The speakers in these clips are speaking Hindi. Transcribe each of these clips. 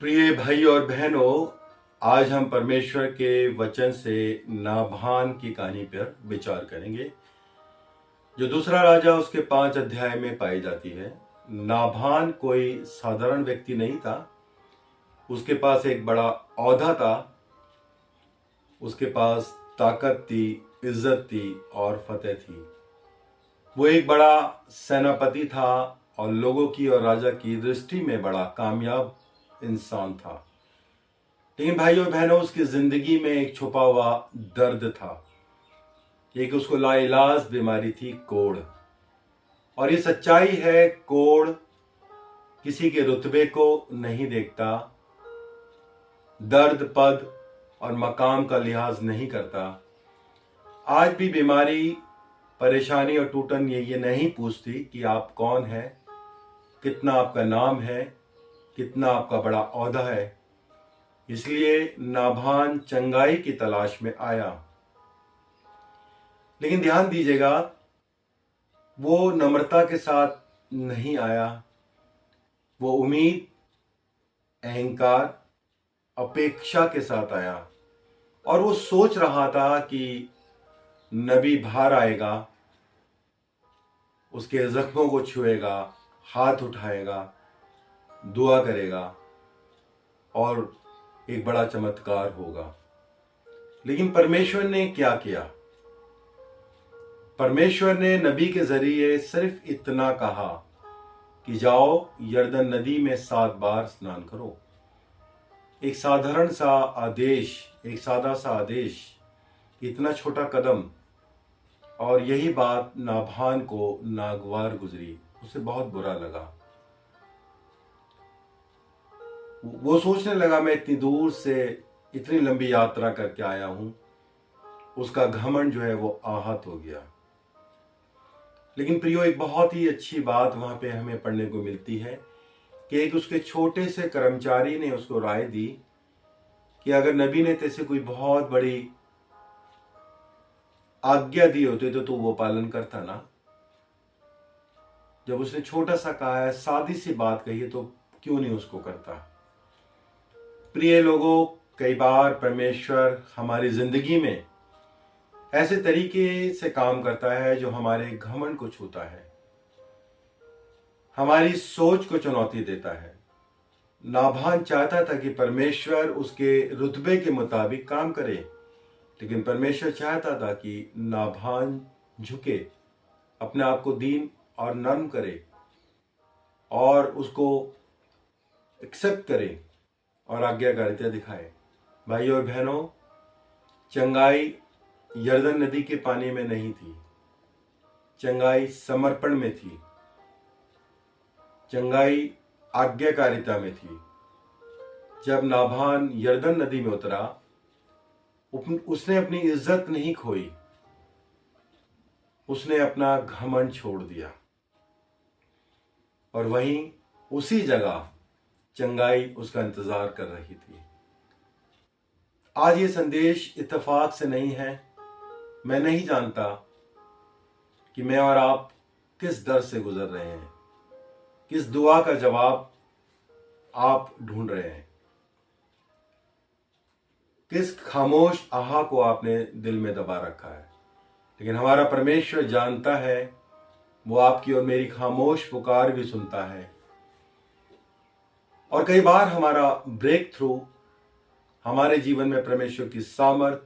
प्रिय भाई और बहनों, आज हम परमेश्वर के वचन से नाभान की कहानी पर विचार करेंगे, जो दूसरा राजा उसके 5 अध्याय में पाई जाती है। नाभान कोई साधारण व्यक्ति नहीं था। उसके पास एक बड़ा ओहदा था, उसके पास ताकत थी, इज्जत थी और फतेह थी। वो एक बड़ा सेनापति था और लोगों की और राजा की दृष्टि में बड़ा कामयाब इंसान था। लेकिन भाई और बहनों, उसकी जिंदगी में एक छुपा हुआ दर्द था। एक उसको लाइलाज बीमारी थी, कोढ़। और ये सच्चाई है, कोढ़ किसी के रुतबे को नहीं देखता, दर्द पद और मकाम का लिहाज नहीं करता। आज भी बीमारी, परेशानी और टूटन ये नहीं पूछती कि आप कौन हैं, कितना आपका नाम है, कितना आपका बड़ा ओहदा है। इसलिए नाभान चंगाई की तलाश में आया। लेकिन ध्यान दीजिएगा, वो नम्रता के साथ नहीं आया। वो उम्मीद, अहंकार, अपेक्षा के साथ आया। और वो सोच रहा था कि नबी बाहर आएगा, उसके जख्मों को छुएगा, हाथ उठाएगा, दुआ करेगा और एक बड़ा चमत्कार होगा। लेकिन परमेश्वर ने क्या किया? परमेश्वर ने नबी के जरिए सिर्फ इतना कहा कि जाओ, यरदन नदी में 7 बार स्नान करो। एक साधारण सा आदेश, एक सादा सा आदेश, इतना छोटा कदम। और यही बात नाभान को नागवार गुजरी, उसे बहुत बुरा लगा। वो सोचने लगा, मैं इतनी दूर से इतनी लंबी यात्रा करके आया हूं। उसका घमंड जो है वो आहत हो गया। लेकिन प्रियो, एक बहुत ही अच्छी बात वहां पे हमें पढ़ने को मिलती है कि एक उसके छोटे से कर्मचारी ने उसको राय दी कि अगर नबी ने तेरे से कोई बहुत बड़ी आज्ञा दी होती तो तू वो पालन करता ना। जब उसने छोटा सा कहा है, सादी सी बात कही है, तो क्यों नहीं उसको करता। प्रिय लोगों, कई बार परमेश्वर हमारी जिंदगी में ऐसे तरीके से काम करता है जो हमारे घमंड को छूता है, हमारी सोच को चुनौती देता है। नाभान चाहता था कि परमेश्वर उसके रुतबे के मुताबिक काम करे, लेकिन परमेश्वर चाहता था कि नाभान झुके, अपने आप को दीन और नर्म करे और उसको एक्सेप्ट करे और आज्ञाकारिता दिखाए। भाई और बहनों, चंगाई यरदन नदी के पानी में नहीं थी, चंगाई समर्पण में थी, चंगाई आज्ञाकारिता में थी। जब नाभान यरदन नदी में उतरा, उसने अपनी इज्जत नहीं खोई, उसने अपना घमंड छोड़ दिया और वहीं उसी जगह चंगाई उसका इंतजार कर रही थी। आज ये संदेश इत्तेफाक से नहीं है। मैं नहीं जानता कि मैं और आप किस दर से गुजर रहे हैं, किस दुआ का जवाब आप ढूंढ रहे हैं, किस खामोश आहा को आपने दिल में दबा रखा है। लेकिन हमारा परमेश्वर जानता है, वो आपकी और मेरी खामोश पुकार भी सुनता है। और कई बार हमारा ब्रेक थ्रू, हमारे जीवन में परमेश्वर की सामर्थ,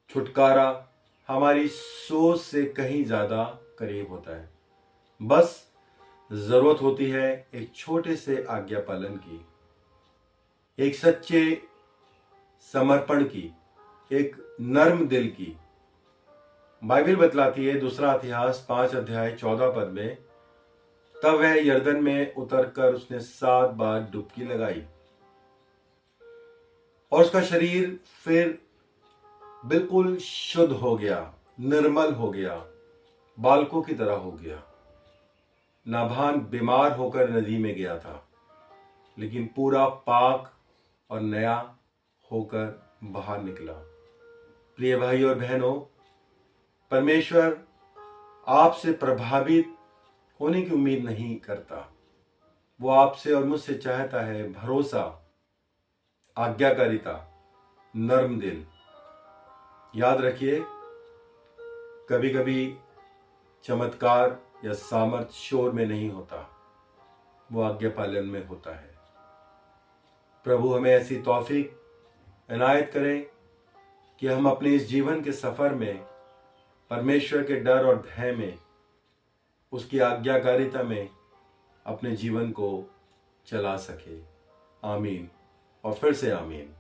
छुटकारा हमारी सोच से कहीं ज्यादा करीब होता है। बस जरूरत होती है एक छोटे से आज्ञा पालन की, एक सच्चे समर्पण की, एक नर्म दिल की। बाइबल बतलाती है, दूसरा इतिहास 5 अध्याय 14 पद में, तब वह यरदन में उतरकर उसने 7 बार डुबकी लगाई और उसका शरीर फिर बिल्कुल शुद्ध हो गया, निर्मल हो गया, बालकों की तरह हो गया। नाभान बीमार होकर नदी में गया था, लेकिन पूरा पाक और नया होकर बाहर निकला। प्रिय भाई और बहनों, परमेश्वर आपसे प्रभावित होने की उम्मीद नहीं करता। वो आपसे और मुझसे चाहता है भरोसा, आज्ञाकारिता, नर्म दिल। याद रखिए, कभी कभी चमत्कार या सामर्थ्य शोर में नहीं होता, वो आज्ञा पालन में होता है। प्रभु हमें ऐसी तौफीक इनायत करे कि हम अपने इस जीवन के सफर में परमेश्वर के डर और भय में, उसकी आज्ञाकारिता में अपने जीवन को चला सके। आमीन और फिर से आमीन।